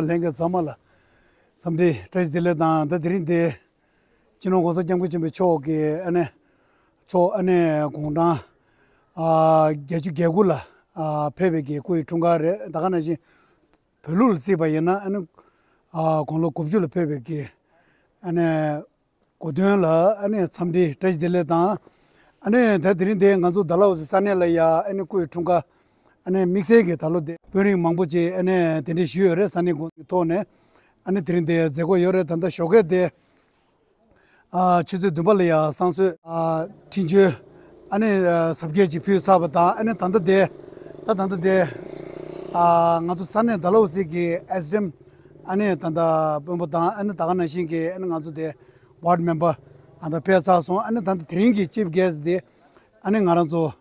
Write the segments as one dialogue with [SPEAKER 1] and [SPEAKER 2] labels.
[SPEAKER 1] lenga samala samde trace dile da dirinde chino gosa jamgu chimbe choge ane gongda geju gegula pebege koi tungare dagana ji pelul siba yana ane gonglo kubjul pebege ane godunla ane samde trace dile da ane dirinde nganzo dalaw sanela ya ane koi tunga ane mixege talode pöring mangboje ane dende shuyore sani tone ane dirinde zego yore tanda shoge de chuzu dubalya sansu tinju ane sabgeji pyu sabata ane tanda de ngato sanne dalawsi gi SDM ane tanda bomba ane tagana shinge ane ngato de ward member anda pesa so ane tanda dringi chief guest de ane ngaranzo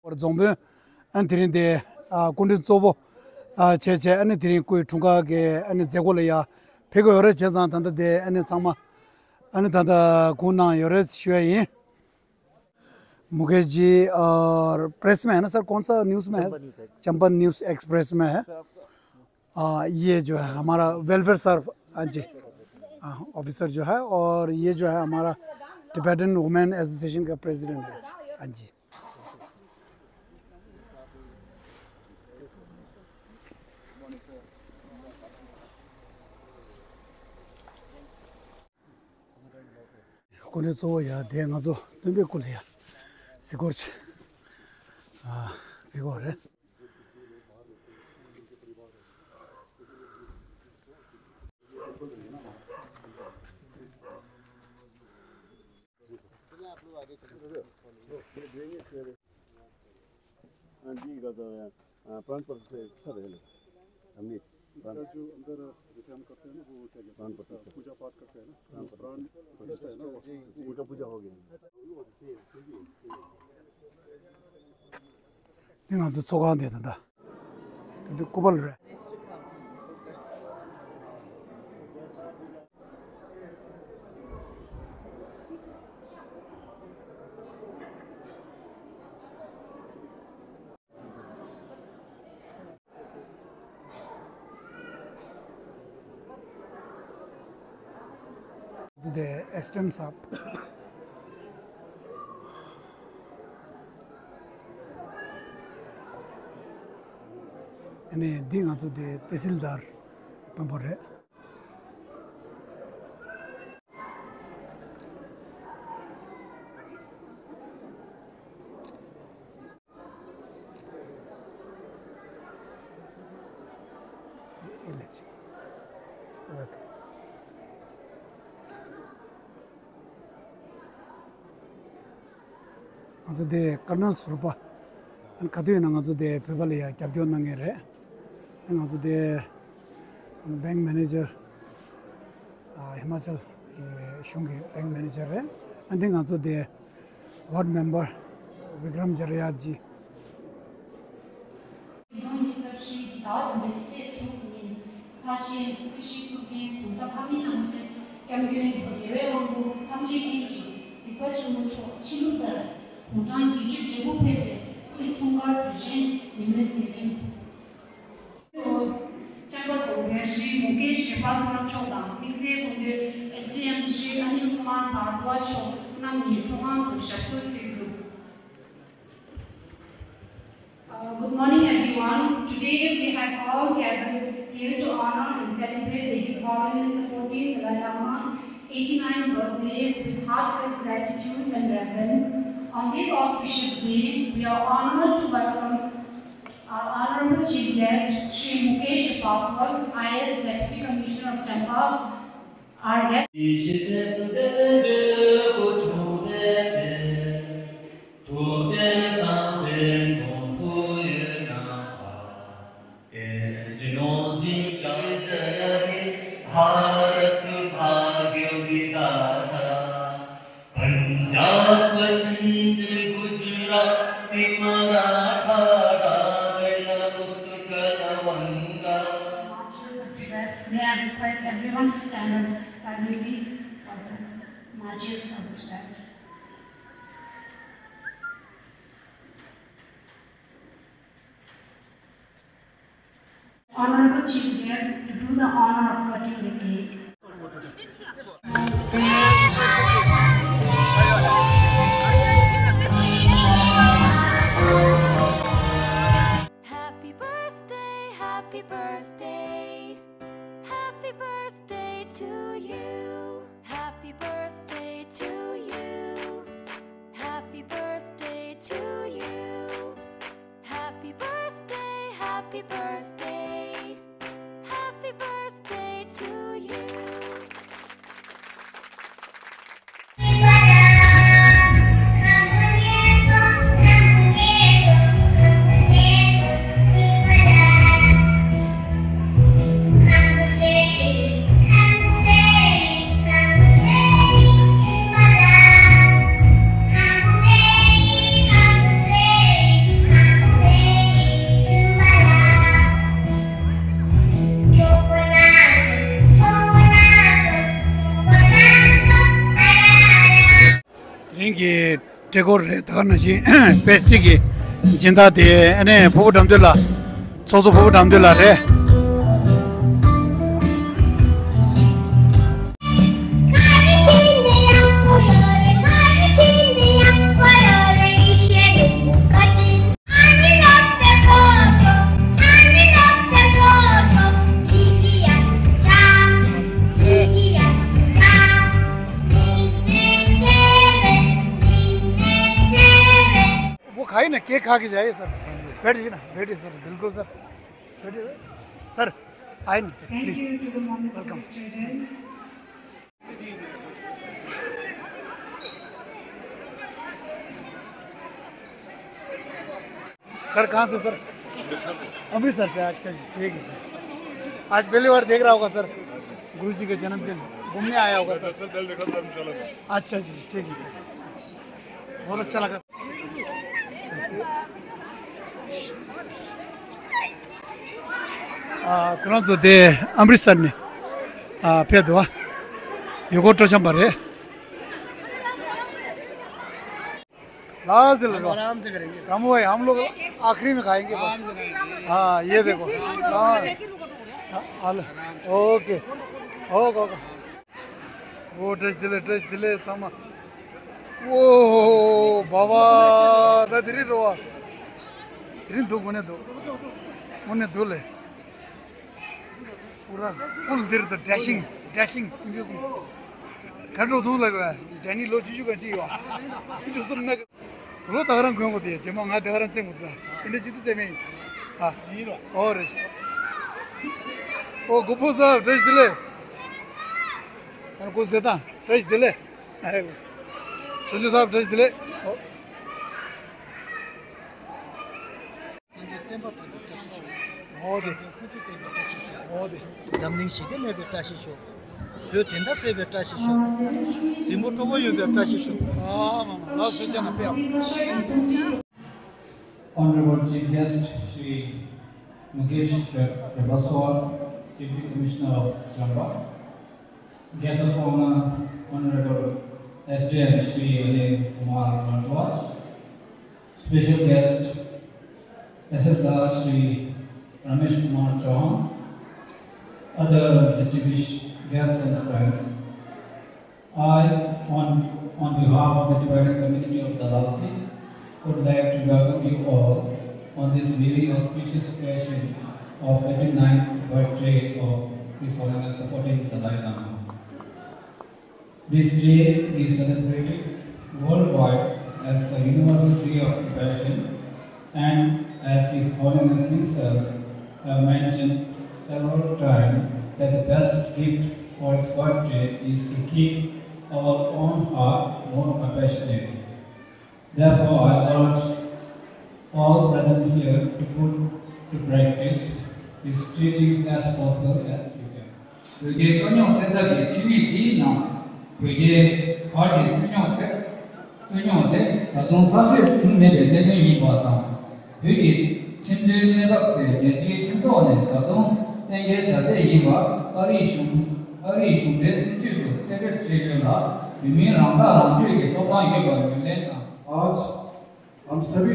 [SPEAKER 1] or zombe ane dirinde kundu zobo cheche ane dirin kui chungage ane zegoleya pego yore chezan tanda de ane sangma ane tanda kunang yore shwe Mukesh ji और press में है ना sir कौन सा news में है Chambal news express में है ये जो है हमारा वेलफेयर सर हाँ जी ऑफिसर जो है और ये जो है हमारा टिबेटन वुमेन एसोसिएशन का प्रेसिडेंट है हाँ जी कोने तो या देंगा तो तुम भी कुल यार सिकोर्च बिगोर है
[SPEAKER 2] जी का तो प्राण पर से सब है हमने
[SPEAKER 3] इसका जो अंदर जैसे हम करते हैं ना वो क्या कहते हैं पूजा पाठ करते हैं ना प्राण प्रतिष्ठा है ना
[SPEAKER 2] उनका पूजा हो गया
[SPEAKER 1] 내가 저 소가 된다. 근데 고발을 해. The estems up. ane ding aso de tehsildar pambore aso de Colonel Srupa an kadu na aso de pebaliya kyabjon nangere also the bank manager Himachal Shungi bank manager and then also the ward member Vikram Jarayat ji
[SPEAKER 4] Shri Mukesh Paswan चौदा मिसे कुंजे SDM Shri Anil Kumar Bhardwaj show नाम ये सोहान शब्दों के group Good morning everyone. Today we have all gathered here to honor and celebrate His Holiness the 14th Dalai Lama's 89th birthday with heartfelt gratitude and reverence. On this auspicious day, we are honored to welcome our Honorable Chief Guest, Shri Mukesh Paswal, IS Deputy Commissioner of Chamba. Our guest. May I request everyone to stand up silently for the marches of Tibet. Honorable Honorable Chief Guest to do the honor of cutting the cake.
[SPEAKER 5] Happy birthday, happy birthday. Happy birthday to you. Happy birthday to you. Happy birthday to you. Happy birthday, happy birthday. Happy birthday to you.
[SPEAKER 1] 인기 대고를 다가나시 베스티기 진다데 안에 보고 담들라 소소 보고 담들라래 खाई ना cake खा के जाइए sir बैठिए ना बैठिए sir बिल्कुल sir बैठिए सर आए ना सर प्लीज वेलकम सर कहाँ से सर अमृतसर से अच्छा जी ठीक है सर आज पहली बार देख रहा होगा सर गुरु जी का जन्मदिन घूमने आया होगा सर अच्छा जी ठीक है सर बहुत अच्छा लगा 그런 데 अमृतसर पेदवा 요거 또 좀 봐래 लास्ट आराम से करेंगे रामू भाई हम लोग आखिरी में खाएंगे बस हाँ ये देखो ओके ओके वो टेस्ट दिले सामा वो बाबा दादरी रोआ तिरिन दो मुने दो ले पूरा फुल देर तो डैशिंग करो दूर लगा डैनी लो चीजू का चाहिए जो सब ना तो तगरन क्यों होती है जमा ना तगरन से मुद्दा इन्हें चित्ते में हाँ और ओ गुप्पू साहब ड्रेस दिले कुछ देता ड्रेस दिले चुंजू साहब ड्रेस दिले
[SPEAKER 6] Zamling shide me beta shisho. Yo tenda se beta shisho. Simoto wo yo beta shisho.
[SPEAKER 1] mama, last jana pe
[SPEAKER 7] Honorable Chief Guest Shri Mukesh Prabhaswal, Deputy Commissioner of Chamba. Guest of honor Honorable SDM Shri Anil Kumar Bharadwaj. Special guest SFDA Shri Ramesh Kumar Chauhan, other distinguished guests and friends. I, on behalf of the Tibetan community of Dalhousie, would like to welcome you all on this very auspicious occasion of 89th birthday of His Holiness the 14th Dalai Lama. This day is celebrated worldwide as the Universal Day of Compassion, and as His Holiness himself mentioned several times that the best gift for his birthday is to keep our own heart more compassionate. Therefore, I urge all present here to put to practice his teachings as possible as we can.
[SPEAKER 8] 그게 건영세답이 진리디나 그게 발이 tunyote 다동 사회 중내에 내내이 봐다 여기 진대내답대 대지 중도원에 다동 땡게 자대 이와 어리슌데 수치수 때를 제려라 비밀랑다 랑주에게 또방에게 걸려내나
[SPEAKER 3] आज हम सभी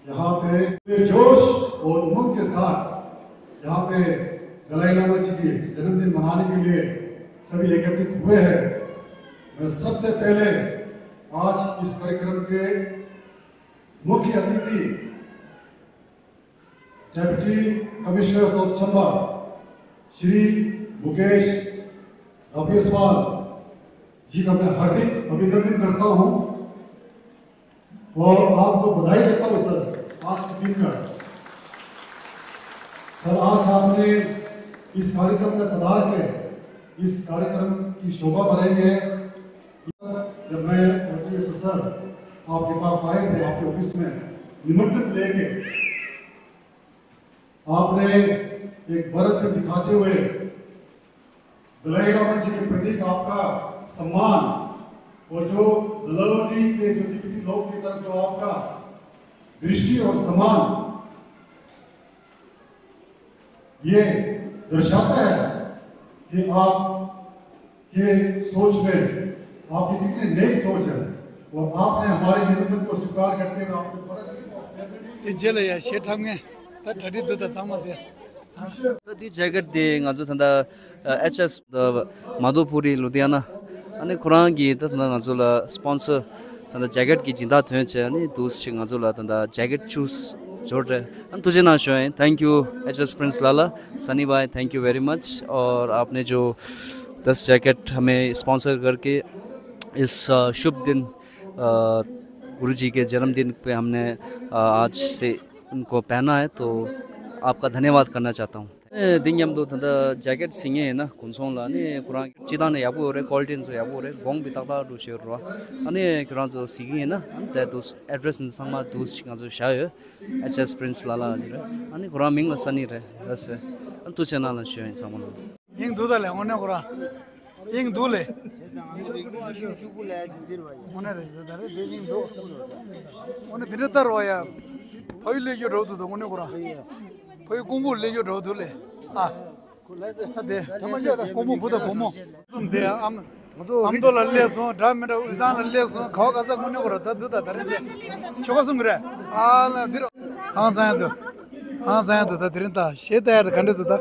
[SPEAKER 3] यहाँ पे जोश और उमंग के साथ यहाँ पे दलाई लामा जी की जन्मदिन मनाने के लिए सभी एकत्रित हुए हैं। मैं सबसे पहले आज इस कार्यक्रम के मुख्य अतिथि deputy commissioner of Chamba Shri Mukesh Rafiswal ji का मैं हार्दिक अभिनंदन करता हूं और आपको बधाई देता हूं सर आज के दिन का। सर आज आपने इस कार्यक्रम में पधार के इस कार्यक्रम की शोभा बढ़ाई है। जब मैं सर आपके पास आए थे आपके ऑफिस में निमंत्रण लेके, आपने एक व्रत दिखाते हुए दलाई लामा जी के प्रति आपका सम्मान और जो दलौजी के जो तिब्बती लोग की तरफ जो आपका दृष्टि और सम्मान ये दर्शाता है कि आप के सोच में आपकी कितनी नेक सोच है और आपने हमारे निमंत्रण को स्वीकार करते हुए आपको
[SPEAKER 1] जेल या शेठम में ठड़ी दो सामते
[SPEAKER 9] दी jacket they ngazu thanda HS the Madhupuri Ludhiana ani khurang gi ta ngazu la sponsor thanda jacket ki jinda thwe che ani dus chi ngazu la thanda jacket choose jorde an tujhe na shoy thank you HS Prince Lala Sunny bhai thank you very much और आपने जो 10 jacket हमें sponsor करके इस शुभ दिन गुरुजी के जन्मदिन पे हमने आज से उनको पहना है तो आपका धन्यवाद करना चाहता हूँ। दिन दो थंदा जैकेट सिंगे है ना कुंसों ला ने कुरान चिदा ने याबो रे क्वालिटी से याबो रे गोंग बिताता दो शेर रो अने कुरान जो सिंगे है ना ते दोस एड्रेस इन संमा दोस चिंगा जो शाय HS Prince Lala रे अने कुरान मिंग सनी रे बस अन तो चना ला शेय सामान
[SPEAKER 1] इंग दूधा ले ओने कुरान इंग दूले ओने रे दारे बेजिंग दो ओने दिनतर रोया पहिले जो रोद दो ओने कुरान 거기 공부 내줘 로들래 아 네 공부 보다 보모 좀 돼. 암도 날려서 다음에 의상 날려서 거 가서 문에 걸었다 두다 다른데 저것은 그래 아나 들어 항상도 다 들은다 셰다야 간데도다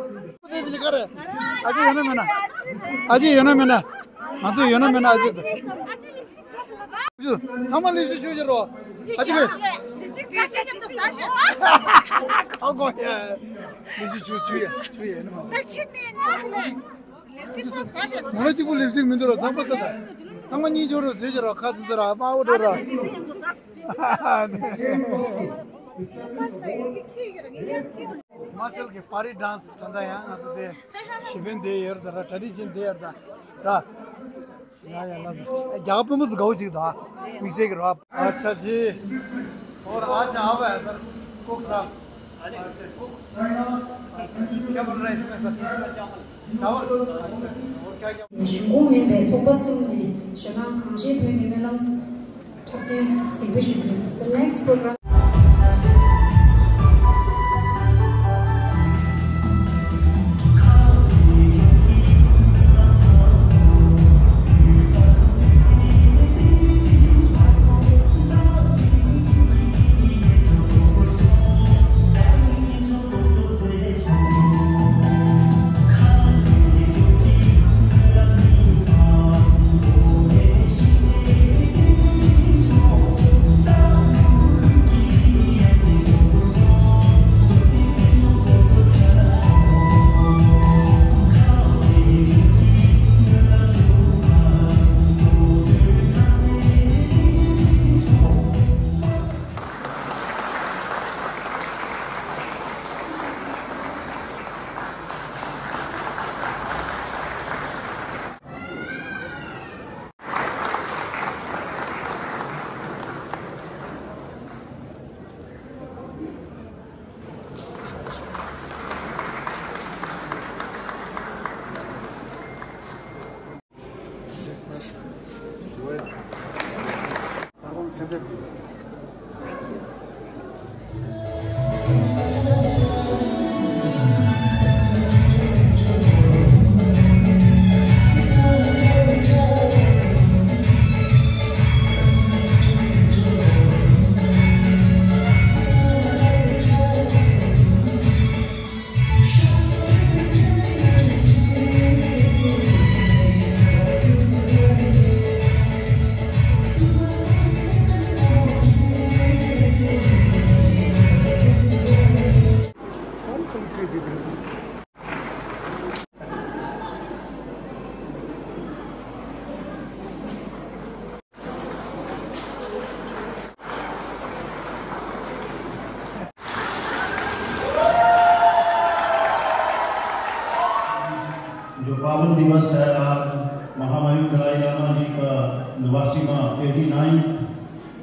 [SPEAKER 1] 되지 그래 아직 연하면은 아주 연하면은 아직 상말리 주주로 아직 거거야 리지 주야 너 뭐라 지고 립스틱 만들어 잡았다 상만이 저러 제저러 카드더라 마오더라 हिमाचल के पारी डांस तंदा या ना तो दे शिवेन दे यार दरा ट्रेडिशन दे यार दा या जहाँ पे मुझे गाँव जी था मिसे करो आप अच्छा जी और आज आवा है सर कुक साहब अच्छा कुक क्या बन रहा है इसमें सर चावल अच्छा और क्या क्या
[SPEAKER 10] 成功面被错过送的，是让康熙推你们让差不多谁会选的 ？The next program.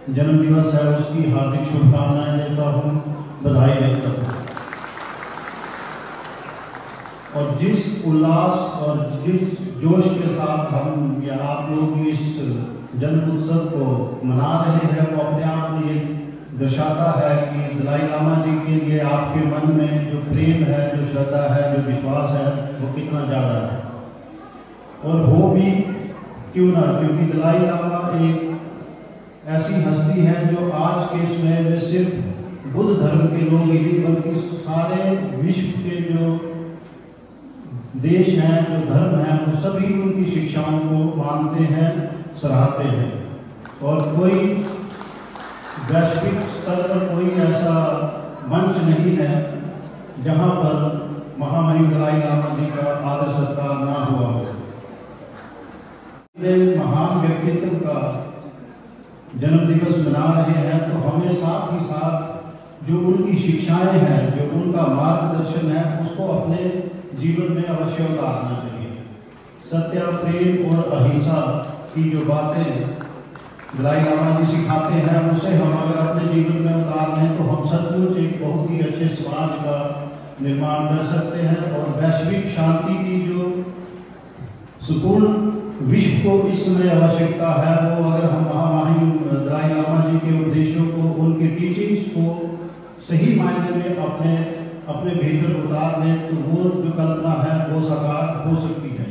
[SPEAKER 11] जन्मदिवस है उसकी हार्दिक शुभकामनाएं देता हूँ, बधाई देता हूँ। और जिस उल्लास और जिस जोश के साथ हम या आप लोग इस जन्म उत्सव को मना रहे हैं, वो अपने आप में ये दर्शाता है कि दलाई लामा जी के लिए आपके मन में जो प्रेम है, जो श्रद्धा है, जो विश्वास है, वो कितना ज़्यादा है। और वो भी क्यों ना, क्योंकि दलाई लामा एक ऐसी हस्ती है जो आज के समय में सिर्फ बुद्ध धर्म के लोग नहीं बल्कि सारे विश्व के जो देश हैं, जो धर्म हैं, वो सभी उनकी शिक्षाओं को मानते हैं, सराहते हैं। और कोई वैश्विक स्तर पर कोई ऐसा मंच नहीं है जहां पर महामहिम दलाई लामा जी का आदर सत्कार ना हुआ हो। महान व्यक्तित्व का जन्म दिवस मना रहे हैं तो हमें साथ ही साथ जो उनकी शिक्षाएं हैं, जो उनका मार्गदर्शन है, उसको अपने जीवन में अवश्य उतारना चाहिए। सत्य, प्रेम और अहिंसा की जो बातें दलाई लामा जी सिखाते हैं, उसे हम अगर अपने जीवन में उतार लें तो हम सचमुच एक बहुत ही अच्छे समाज का निर्माण कर सकते हैं। और वैश्विक शांति की जो सुपूर्ण विश्व को इस समय आवश्यकता है, वो अगर हम महामहिम दलाई लामा जी के उपदेशों को, उनके टीचिंग्स को सही मायने में अपने भीतर उतार लें तो वो जो कल्पना है वो साकार हो सकती है।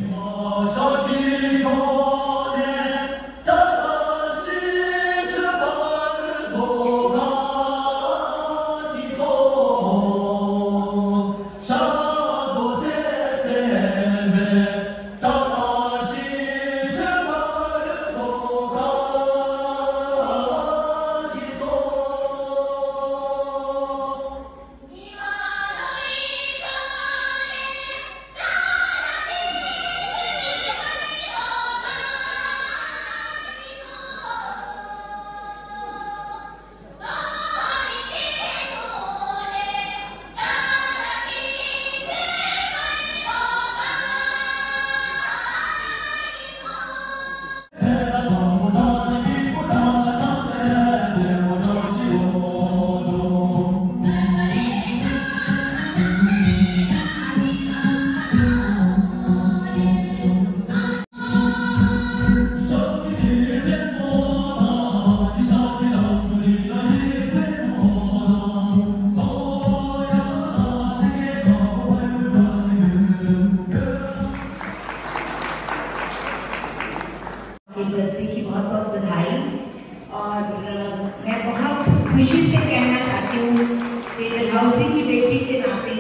[SPEAKER 12] खुशी से कहना चाहती हूँ कि डलहौजी की बेटी के नाते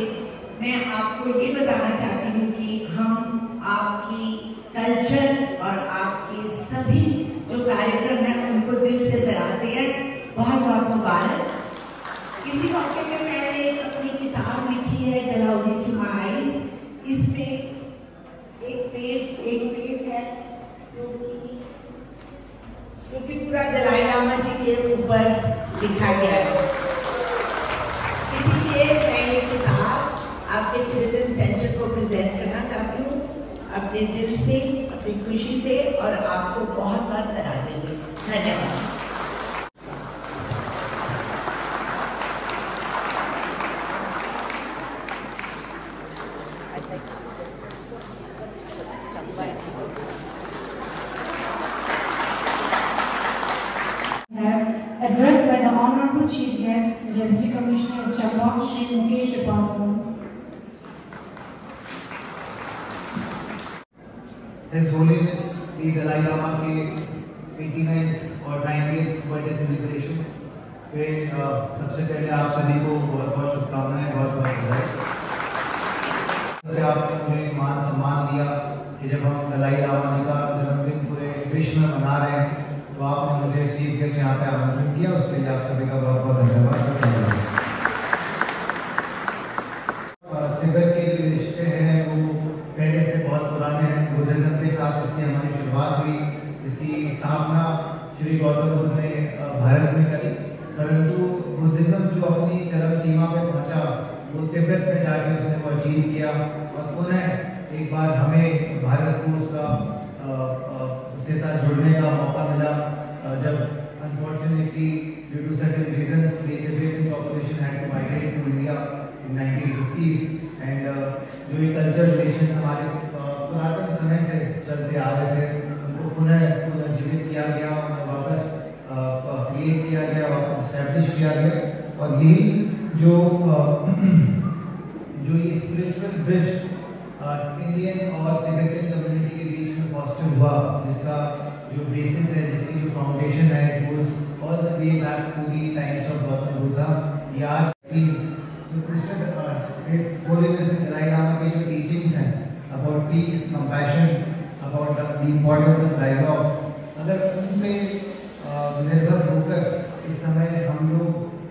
[SPEAKER 12] मैं आपको ये बताना चाहती हूँ कि हम आपकी कल्चर और आपके सभी जो कार्यक्रम हैं उनको दिल से सराहते हैं। बहुत बहुत मुबारक। इसी मौके पे मैंने अपनी किताब लिखी है डलहौजी थ्रू माय आईज। इसमें एक पेज है जो कि पूरा दलाई लामा जी के ऊपर लिखा गया है। इसलिए मैं ये किताब आपके चिल्ड्रन सेंटर को प्रेजेंट करना चाहती हूँ अपने दिल से, अपनी खुशी से और आपको बहुत बहुत सराहते हुए। धन्यवाद।
[SPEAKER 10] Addressed by the Honorable Chief Guest, Deputy Commissioner of Chamba, Shri Mukesh Ripaswamy.
[SPEAKER 13] His Holiness the Dalai Lama के 89th और 90th बर्थडे सेलिब्रेशंस पे सबसे पहले आप सभी को बहुत बहुत शुभकामनाएं, बहुत बहुत बधाई। आपने मुझे मान सम्मान दिया कि जब हम दलाई लामा जी का जन्मदिन पूरे विश्व में मना रहे हैं तो आपने मुझे चीफ गेस्ट यहाँ पे आमंत्रित किया, उसके लिए आप सभी का बहुत बहुत धन्यवाद। तिब्बत के जो रिश्ते हैं वो पहले से बहुत पुराने हैं। बुद्धिज्म के साथ इसकी हमारी शुरुआत हुई, इसकी स्थापना श्री गौतम बुद्ध ने भारत में करी, परंतु बुद्धिज्म जो अपनी चरम सीमा पे पहुंचा वो तिब्बत में जाके उसने वो अचीव किया और पुनः एक बार हमें भारत को उसका उसके साथ जुड़ने का मौका मिला जब Unfortunately, due to certain reasons, the Tibetan population had to migrate to India in 1950s, and जो ये cultural relations हमारे पुरातन समय से चलते आ रहे थे, उनको पुनर्जीवित किया गया, उन्हें वापस create किया गया, वापस establish किया गया, और यही जो ये spiritual bridge इंडियन और तिब्बतन कम्युनिटी के बीच में फॉस्टर हुआ, जिसका जो बेसिस है, जिसकी जो फाउंडेशन है, it goes all the way back to the times of Gautam Buddha. ये आज की इस होलीनेस दलाई लामा की जो टीचिंग्स हैं about peace, compassion, about the importance of dialogue, अगर उन पे निर्भर होकर इस समय हम लोग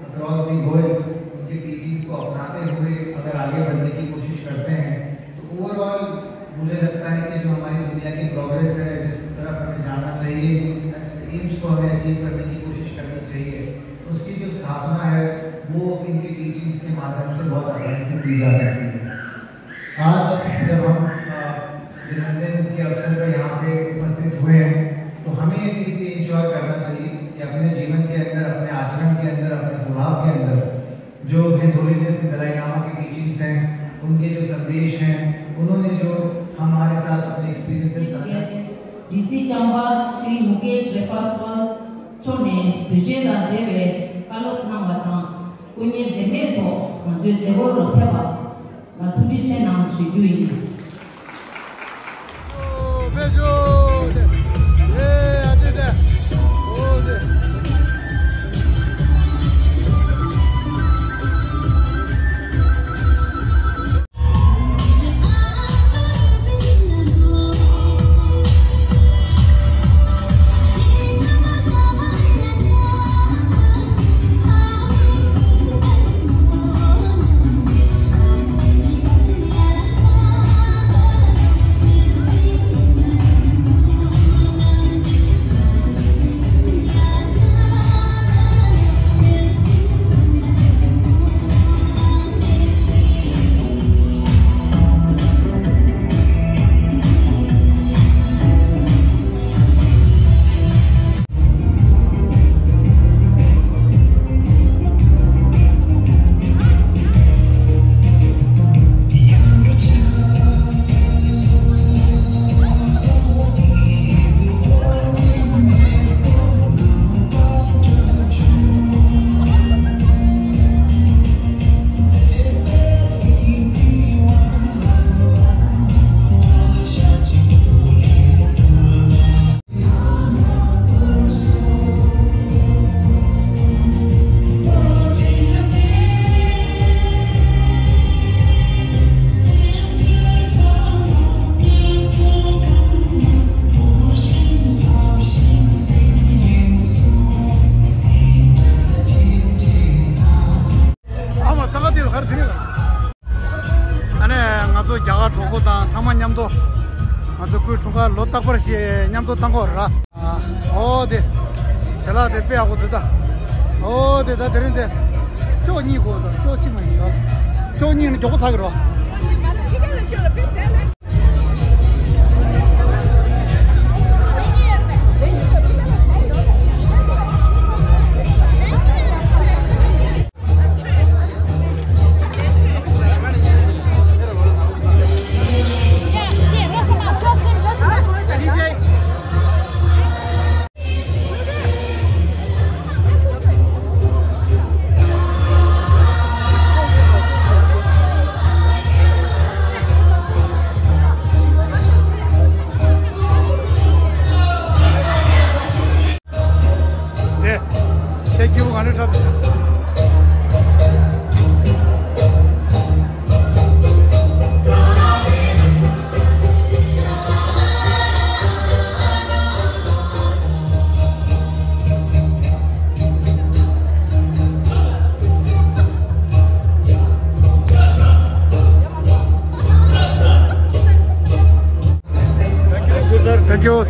[SPEAKER 13] अक्रॉस द वर्ल्ड उनकी टीचिंग्स को अपनाते हुए अगर आगे बढ़ने की कोशिश करते हैं, ओवरऑल मुझे लगता है कि जो हमारी दुनिया की प्रोग्रेस है, जिस तरफ हमें जाना चाहिए, एम्स को हमें अचीव करने की कोशिश करनी चाहिए, उसकी जो स्थापना है वो इनकी टीचिंग्स के माध्यम से बहुत आसानी से की जा सकती है। आज जब हम जन्मदिन के अवसर पर यहाँ पे उपस्थित हुए हैं, तो हमें एटलीस्ट ये इंश्योर करना चाहिए कि अपने जीवन के अंदर, अपने आचरण के अंदर, अपने स्वभाव के अंदर जो हिज होलीनेस दलाई लामा की टीचिंग्स हैं, उनके जो संदेश हैं, उन्होंने जो हमारे साथ अपने experiences
[SPEAKER 14] DC Chamba Shri Mukesh Repaswal Chone Dujeda Deve Kalok Namata Kunye Zemeto Manju Zebor Peba La Tuji Senam Shigui
[SPEAKER 1] lotakbar시 냠도 땅거라 어데 셀라데 빼하고 되다 어데 다 되는데 쪼니고도 쪼치면도 쪼니는 저거 사기로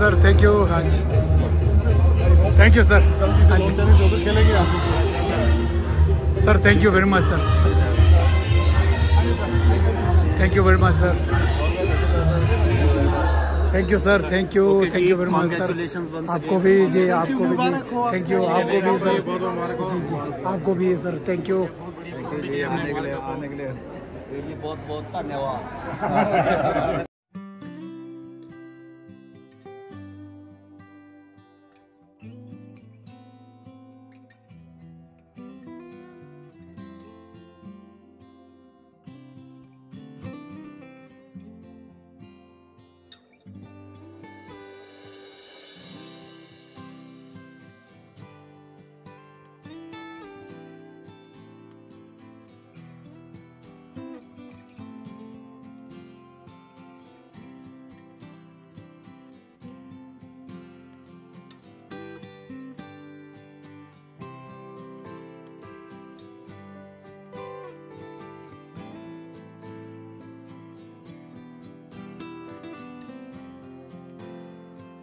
[SPEAKER 1] sir, thank you, Raj. Thank you, sir. Sir, thank you very much, sir. Thank you very much, sir. Thank you sir, thank you very much sir. आपको भी जी, आपको भी जी, thank you, आपको भी sir जी जी, आपको भी sir, thank you.
[SPEAKER 9] आने के लिए बहुत बहुत धन्यवाद।